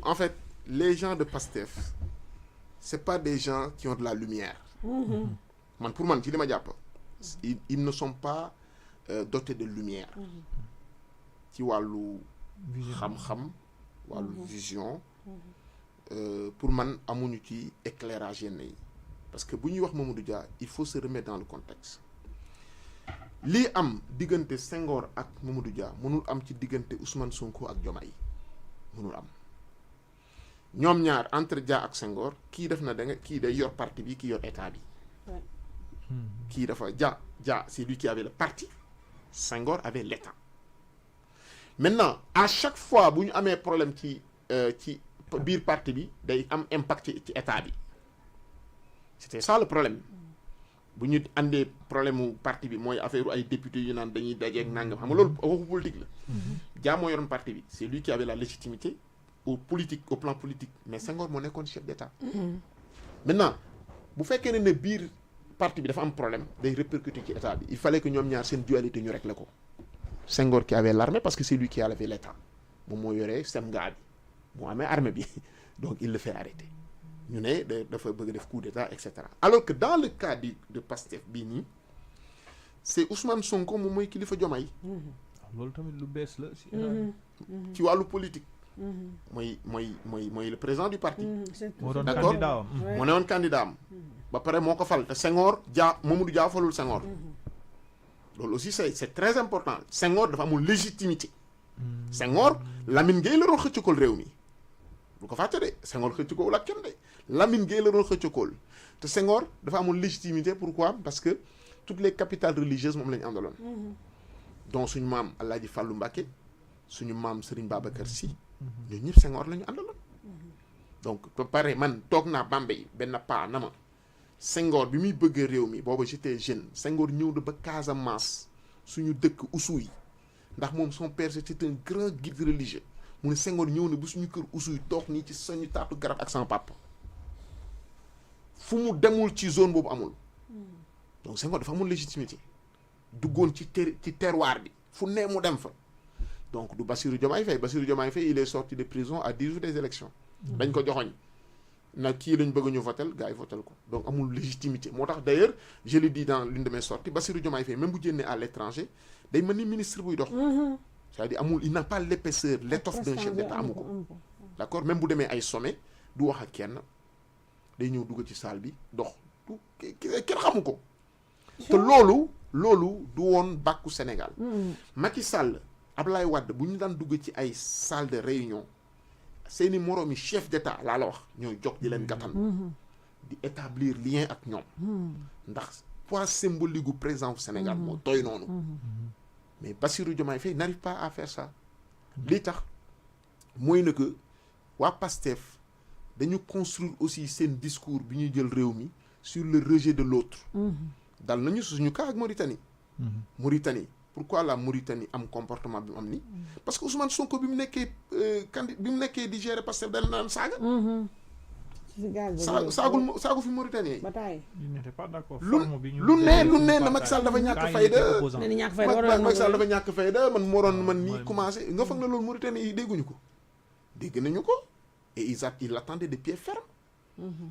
en fait les gens de Pastef c'est pas des gens qui ont de la lumière. Man pour man ci li ma jàpp ils ne sont pas dotés de lumière. ci wàllu xam-xam wàllu vision. Pour man amuñu ci éclairage yenn yi parce que bu ñuy wax Mamadou Dia il faut se remettre dans le contexte lii am diggante Senghor ak Mamadou Dia mënul am ci diggante Ousmane Sonko ak Diomaye mënul am ñoom ñaar entre Dia ak Senghor kii def na da nga kii day yor parti bi kii yor état bi kii dafa Dia c'est lui qui avait le parti Senghor avait l'état maintenant à chaque fois bu ñu amee problème ci biir parti bi day am impact ci état bi c'était ça le problème bu ñu àndee problème mu parti bi mooy affaire ay députés yu naan dañuy dajeeg nangam xam nga loolu waxu politique la. Dia moo yoroon parti bi c'est lui qui avait la légitimité au plan politique mais Senghor moo nekkoon chef d'état. Maintenant bu fekkee ne biir parti bi dafa am problème day répercuter ci état bi il fallait que ñoom ñaar seen dualité ñu régler ko. Senghor qui avait l'armée parce que c'est lui qui avait l'état moom moo yoree semga bi moo amee armée bi donc il le fait arrêter ñu ne dafa bëgg def coup d'état et cetera alors que dans le cas de Pastef bii nii c'est Ousmane Sonko moom mooy kilifa Diomaye. loolu tamit lu bees la ci wàllu politique. mooy le président du parti. moo doon d'accord candidat am. moo ne woon candidat am. ba pare moo ko fal te Senghor Mamadou Dia falul Senghor. loolu aussi c'est très important Senghor dafa amul légitimité. Senghor Lamine Gueye la doon xëccool réew mi bu ko fàtte de Senghor xëccool ak kenn de Lamine Gueye la doon xëccool te Senghor dafa amul légitimité pourquoi parce que toutes les capitales religieuses moom la ñu àndaloon. donc suñu maam Alaaji Fàllu Mbàkke suñu maam Serigne Babacar Sy ñooñu ñëpp Senghor la ñu àndaloon. donc ba pare man toog naa Bambey benn paa na ma Senghor bi muy bëgg réew mi booba j'étais jeune Senghor ñëw na ba Casamance suñu dëkk Oussouye ndax moom son père c'était un grand guide religieux mu ne Senghor ñëw na ba suñu kër Oussouye toog nii ci sañu taatu garab ak sama papa fu mu demul ci zone boobu amul donc Senghor dafa amul légitimité duggoon ci terroir bi fu ne mu dem fa donc du Bassirou Diomaye Faye il est sorti de prison à 10 jours des élections dañ ko joxoñ na kii lañ bëgg ñu votel gars yi votel ko donc amul légitimité moo tax d'ailleurs je le dis dans l'une de mes sorties Bassirou Diomaye Faye même bu génnee à l'étranger day mel ni ministre buy dox c'est-à-dire amul il n'a pas l'épaisseur l'étoffe d'un chef d'État amu ko d'accord même bu demee ay sommet du wax ak kenn day ñëw dugg ci salle bi dox du kenn xamu ko te loolu du woon bàkku Sénégal Macky Sall Ablaye Wade bu ñu daan dugg ci ay salle de réunion seeni moroomi chef d'état laa la wax ñooy jox di leen gàttan di établir lien ak ñoom ndax poids symbolique gu président du Sénégal moo tooy noonu mais Bassirou Diomaye Faye n'arrive pas à faire ça li tax mooy na que waa PASTEF dañu construire aussi seen discours bi ñuy jël réew mi sur le rejet de l'autre dal nañu suñu cas ak Mauritanie pourquoi la Mauritanie am comportement bi mu am ni parce que Ousmane Sonko bi mu nekkee di gérer Pastef dana naan saaga saagu fi Mauritanie il n'était pas d'accord lu ne na Macky Sall dafa ñàkk fayda Macky Sall dafa ñàkk fayda man moroon man nii commencé nga foog na loolu Mauritanie yi dégguñu ko dégg nañu ko et ils l'attendaient de pied ferme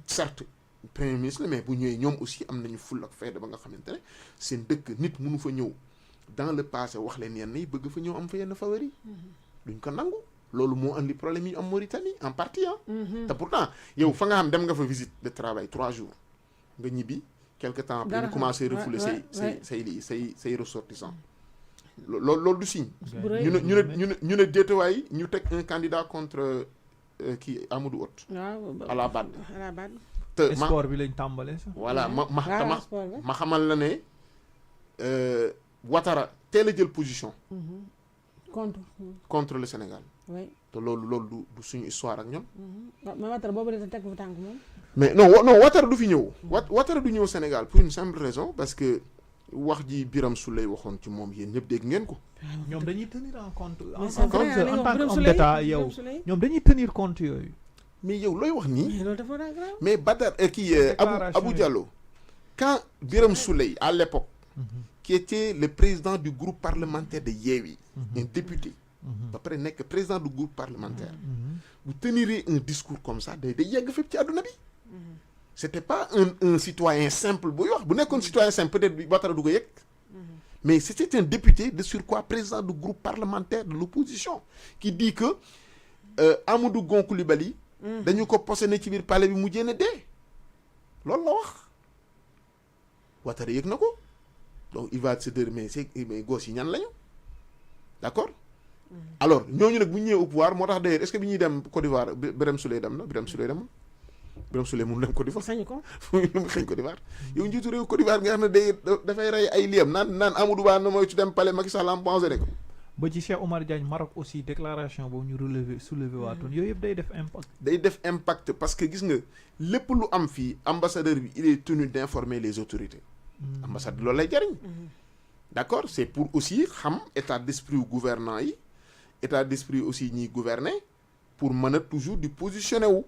certes premier ministre mais bu ñëwee ñoom aussi am nañu ful ak fayda ba nga xamante ne seen dëkk nit mënu fa ñëw dans le passé wax leen yenn yi bëgg fa ñëw am fa yenn favori duñ ko nangu loolu moo andi problème yi am Mauritanie en partie te pourtant yow fa nga xam dem nga fa visite de travail 3 jours nga ñibbi quelque temps après ñu commencé refouler say ressortissants loolu du signe ñu ne déetawaay ñu teg un candidat contre kii Amadou Hott à la BAD te sport bi lañ tàmbalee sax voilà ma xamal la ne Ouattara teel a jël position contre le Sénégal te loolu du suñu histoire ak ñoom mais Ouattara boobu de teg fu tànk moom mais non Ouattara du fi ñëw Ouattara du ñëw Sénégal pour une simple raison parce que wax ji Birame Souleye waxoon ci moom yéen ñëpp dégg ngeen ko ñoom dañuy tenir en compte en c'est vrai, tant Birame qu'homme Souleye, d'état Birame yow Souleye. ñoom dañuy tenir compte yooyu mais yow looy wax nii mais loolu dafa grave mais Badar Abou Diallo quand Birame Souleye à l'époque qui était le président du groupe parlementaire de Yewwi un député ba pare nekk président du groupe parlementaire bu tenir un discours comme ça day yegg fépp ci àdduna bi c'était pas un citoyen simple buy wax bu nekkoon citoyen simple peut-être bi Ouattara du ko yëg mais c'était un député de surcroît président du groupe parlementaire de l'opposition qui dit que Amadou Gon Coulibaly dañu ko posséné ci biir palais bi mu jénne dee loolu la wax Ouattara yëg na ko donc il va se dire mais gos yi ñan lañu d'accord alors ñooñu nag bu ñu ñëwee au pouvoir moo tax d'ailleurs est-ce que bi ñuy dem Côte d'Ivoire Birame Souleye dem na Birame Souleye demul Birame Souleye mënu dem Côte d'Ivoire sañu ko mu xëñ Côte d'Ivoire yow njiitu réew Côte d'Ivoire nga xam ne dafay rey ay liyam naan Amadou Ba na mooy ci dem palais Macky Sall empoisonné ko ba ci Cheikh Oumar Diagne Maroc aussi déclaration boobu ñu soulever waatoon yooyu yëpp day def impact parce que gis nga lépp lu am fii ambassadeur bi il est tenu d'informer les autorités ambassadeur loolu lay jariñ d'accord c'est pour aussi xam état d'esprit wu gouvernant yi état d'esprit aussi ñiy gouverner pour mën a toujours di positionner wu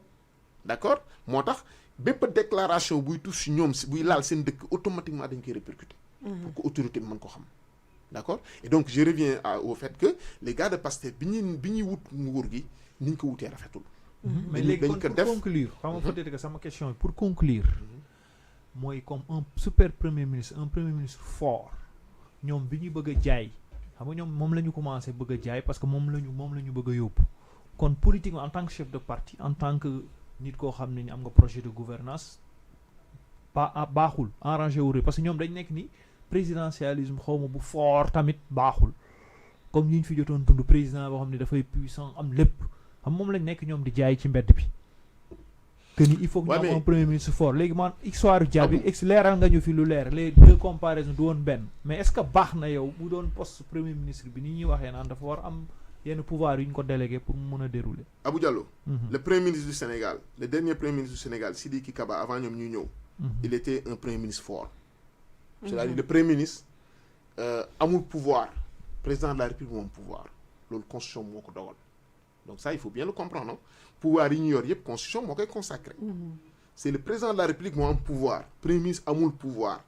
d'accord moo tax bépp déclaration buy touche ñoom si buy laal seen dëkk automatiquement dañ koy répercuter pour que autorité bi mën ko xam d'accord et donc je reviens au fait que les gars de Pastef bi ñuy wut nguur gi ni ñu ko wutee rafetul mais léegi kon pour conclure xam nga peut-être que sama question pour conclure mooy comme un super premier ministre fort ñoom bi ñu bëgg a jaay xam nga ñoom moom la ñu commencé bëgg a jaay parce que moom la ñu bëgg a yóbbu kon politiquement en tant que chef de parti en tant que nit koo xam ne ni am nga projet de gouvernance baaxul arrangé wu parce que ñoom dañ nekk ni présidentialisme xawma bu fort tamit baaxul comme ñu fi jotoon dund président boo xam ne dafay puissant am lépp xam moom lañ nekk ñoom di jaay ci mbedd bi que ni il faut que ñu am un premier ministre fort léegi man histoire Dia bi leeral nga ñu fi lu leer les deux comparaisons du woon benn mais est-ce que baax na yow bu doon poste premier ministre bi ni ñuy waxee naan dafa war am yenn pouvoir yu ñu ko délégué pour mu mën a dérouler Abou Diallo le premier ministre du Sénégal le dernier premier ministre du Sénégal Sidiki Kaba avant ñoom ñuy ñëw il était un premier ministre fort c'est-à-dire le premier ministre amul pouvoir président de la République moom pouvoir loolu constitution moo ko dogal donc ça il faut bien le comprendre non pouvoir yi ñu yor yëpp constitution moo koy consacré c'est le président de la République moo am pouvoir premier ministre amul pouvoir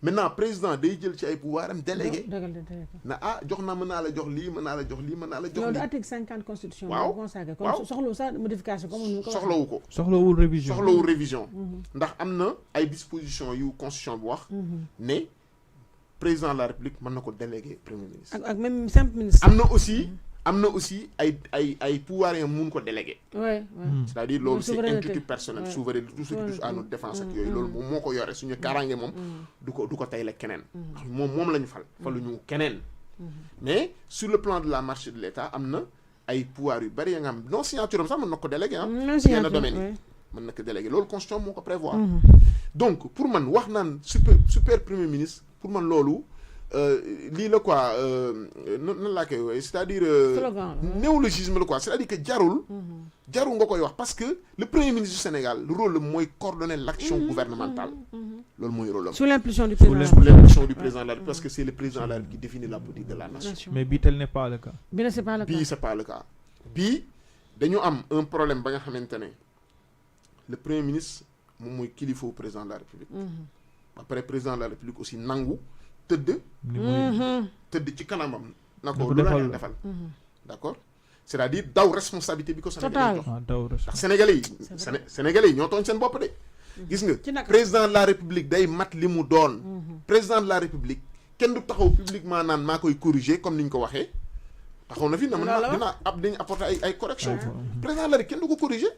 maintenant président day jël ci ay pouvoir am délégué na jox naa mën naa la jox lii mën naa la jox lii mën naa la jox lii loolu article 50 constitution waaw consacré kon soxlawu sa modification comme soxlawu ko soxlawul révision ndax am na ay dispositions yu constitution bi wax ne président de la République mën na ko délégué premier ministre ak même simple ministre am na aussi ay pouvoir yi mun ko délégué c'est-à-dire loolu c'est intuitif personnel souveraineté tout ce qui touche à notre défense ak yooyu loolu moom moo ko yore suñu kaaraange moom du ko tey la keneen moom la ñu faluñu keneen mais sur le plan de la marche de l'État am na ay pouvoir yu bari ya nga xam non signature am sax mën na ko délégué yenn domaine yi mën na ko délégué loolu constitution moo ko prévoir donc pour man wax naan super premier ministre pour man loolu lii la quoi nan laa koy woowee c'est-à-dire néologisme la quoi c'est-à-dire que jarul nga koy wax parce que le premier ministre du Sénégal le rôle mooy coordonner l'action gouvernementale loolu mooy rôle am sous l'impulsion du président de la République parce que c'est le président de la République qui définit la politique de la nation mais bii tel n'est pas le cas bii c'est pas le cas bii dañu am un problème ba nga xamante ne le premier ministre moom mooy kilifa président de la République après président de la République aussi nangu tëdd ci kanamam na ko lu la defal d'accord c'est-à-dire daw responsabilité bi ko Sénégalais jox ndax Sénégalais yi ñoo tooñ seen bopp de gis nga président de la République day mat li mu doon président de la République kenn du taxaw publiquement naan maa koy corriger comme ni ñu ko waxee taxaw na fi na dañu apporter ay correction président de la République kenn du ko corriger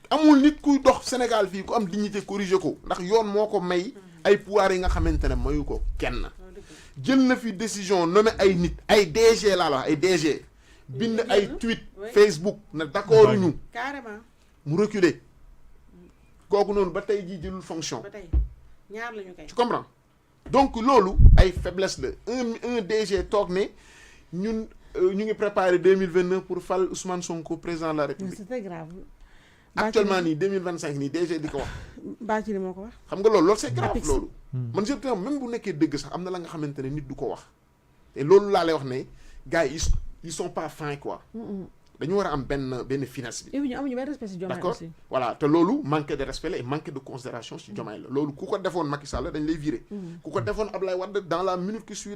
amul nit kuy dox Sénégal fii ku am dignité corriger ko ndax yoon moo ko may ay pouvoir yi nga xamante ne mayu ko kenn jël na fi décision nommé ay nit ay DG laa la wax ay DG bind ay tweet Facebook na d'accord ñu carrément mu reculer kooku noonu ba tey jii jëlul fonction ba tey ñaar lañu kay tu comprends donc loolu ay faiblesse la un DG toog ne ñun ñu ngi préparer 2029 pour fal Ousmane Sonko président de la République c'était grave actuellement nii 2025 nii DG di ko wax Bathily moo ko wax xam nga loolu c'est grave loolu man je pense même bu nekkee dëgg sax am na la nga xamante ne nit du ko wax te loolu laa lay wax ne gars yi ils sont pas fins quoi dañu war a am benn finesse bi ñu amuñu benn respect ci Diomaye d'accord voilà te loolu manque de respect la et manque de considération ci Diomaye la loolu ku ko defoon Macky Sall dañ lay virer ku ko defoon Ablaye Wade dans la minute qui suit